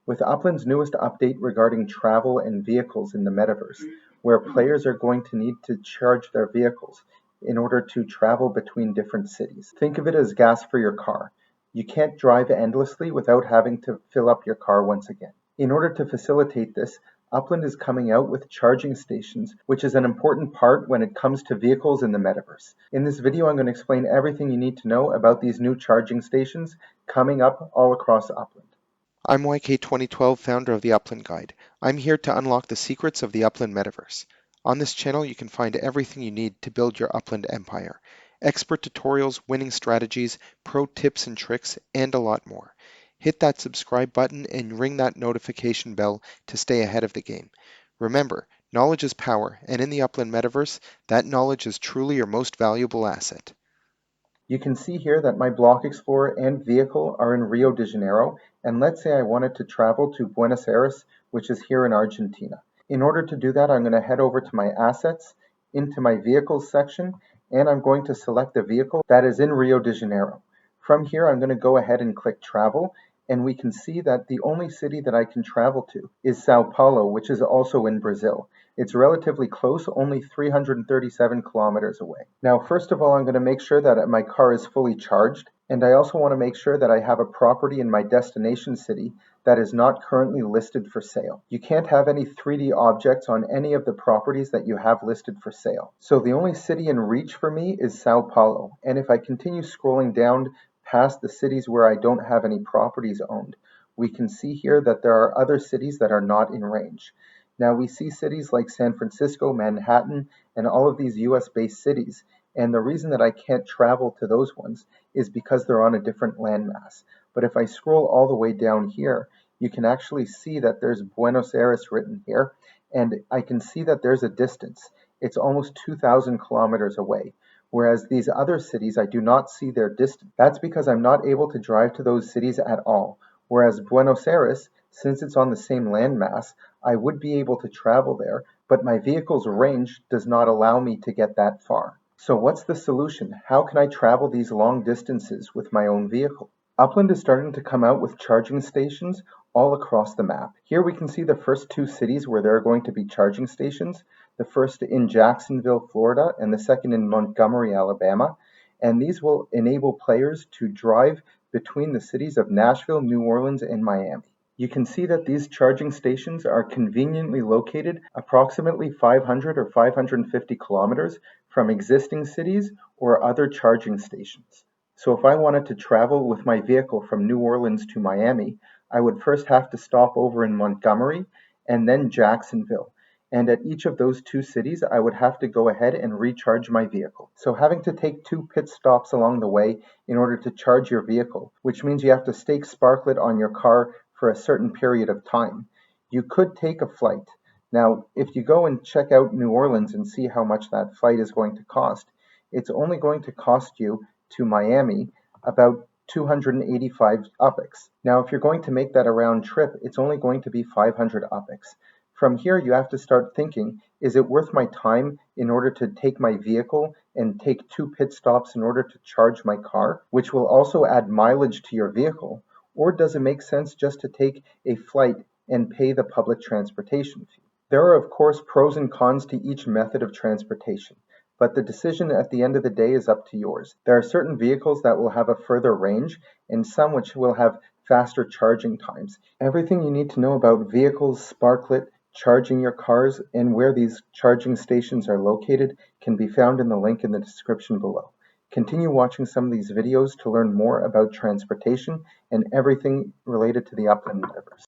With Upland's newest update regarding travel and vehicles in the Metaverse, where players are going to need to charge their vehicles in order to travel between different cities. Think of it as gas for your car. You can't drive endlessly without having to fill up your car once again. In order to facilitate this, Upland is coming out with charging stations, which is an important part when it comes to vehicles in the Metaverse. In this video, I'm going to explain everything you need to know about these new charging stations coming up all across Upland. I'm YK2012, founder of the Upland Guide. I'm here to unlock the secrets of the Upland Metaverse. On this channel, you can find everything you need to build your Upland empire. Expert tutorials, winning strategies, pro tips and tricks, and a lot more. Hit that subscribe button and ring that notification bell to stay ahead of the game. Remember, knowledge is power, and in the Upland Metaverse, that knowledge is truly your most valuable asset. You can see here that my Block Explorer and vehicle are in Rio de Janeiro, and let's say I wanted to travel to Buenos Aires, which is here in Argentina. In order to do that, I'm going to head over to my assets, into my vehicles section, and I'm going to select the vehicle that is in Rio de Janeiro. From here, I'm going to go ahead and click travel, and we can see that the only city that I can travel to is Sao Paulo, which is also in Brazil. It's relatively close, only 337 kilometers away. Now, first of all, I'm going to make sure that my car is fully charged, and I also want to make sure that I have a property in my destination city that is not currently listed for sale. You can't have any 3D objects on any of the properties that you have listed for sale. So the only city in reach for me is Sao Paulo, and if I continue scrolling down past the cities where I don't have any properties owned, we can see here that there are other cities that are not in range. Now we see cities like San Francisco, Manhattan, and all of these US-based cities, and the reason that I can't travel to those ones is because they're on a different landmass. But if I scroll all the way down here, you can actually see that there's Buenos Aires written here, and I can see that there's a distance. It's almost 2,000 kilometers away. Whereas these other cities, I do not see their distance. That's because I'm not able to drive to those cities at all. Whereas Buenos Aires, since it's on the same landmass, I would be able to travel there, but my vehicle's range does not allow me to get that far. So what's the solution? How can I travel these long distances with my own vehicle? Upland is starting to come out with charging stations all across the map. Here we can see the first two cities where there are going to be charging stations, the first in Jacksonville, Florida, and the second in Montgomery, Alabama. And these will enable players to drive between the cities of Nashville, New Orleans, and Miami. You can see that these charging stations are conveniently located approximately 500 or 550 kilometers from existing cities or other charging stations. So if I wanted to travel with my vehicle from New Orleans to Miami, I would first have to stop over in Montgomery and then Jacksonville. And at each of those two cities, I would have to go ahead and recharge my vehicle. So having to take 2 pit stops along the way in order to charge your vehicle, which means you have to stake Sparklet on your car for a certain period of time. You could take a flight. Now, if you go and check out New Orleans and see how much that flight is going to cost, it's only going to cost you to Miami about 285 UPIX. Now, if you're going to make that a round trip, it's only going to be 500 UPIX. From here, you have to start thinking, is it worth my time in order to take my vehicle and take 2 pit stops in order to charge my car, which will also add mileage to your vehicle? Or does it make sense just to take a flight and pay the public transportation fee? There are, of course, pros and cons to each method of transportation, but the decision at the end of the day is up to yours. There are certain vehicles that will have a further range and some which will have faster charging times. Everything you need to know about vehicles, Sparklet, charging your cars, and where these charging stations are located can be found in the link in the description below. Continue watching some of these videos to learn more about transportation and everything related to the Upland Metaverse.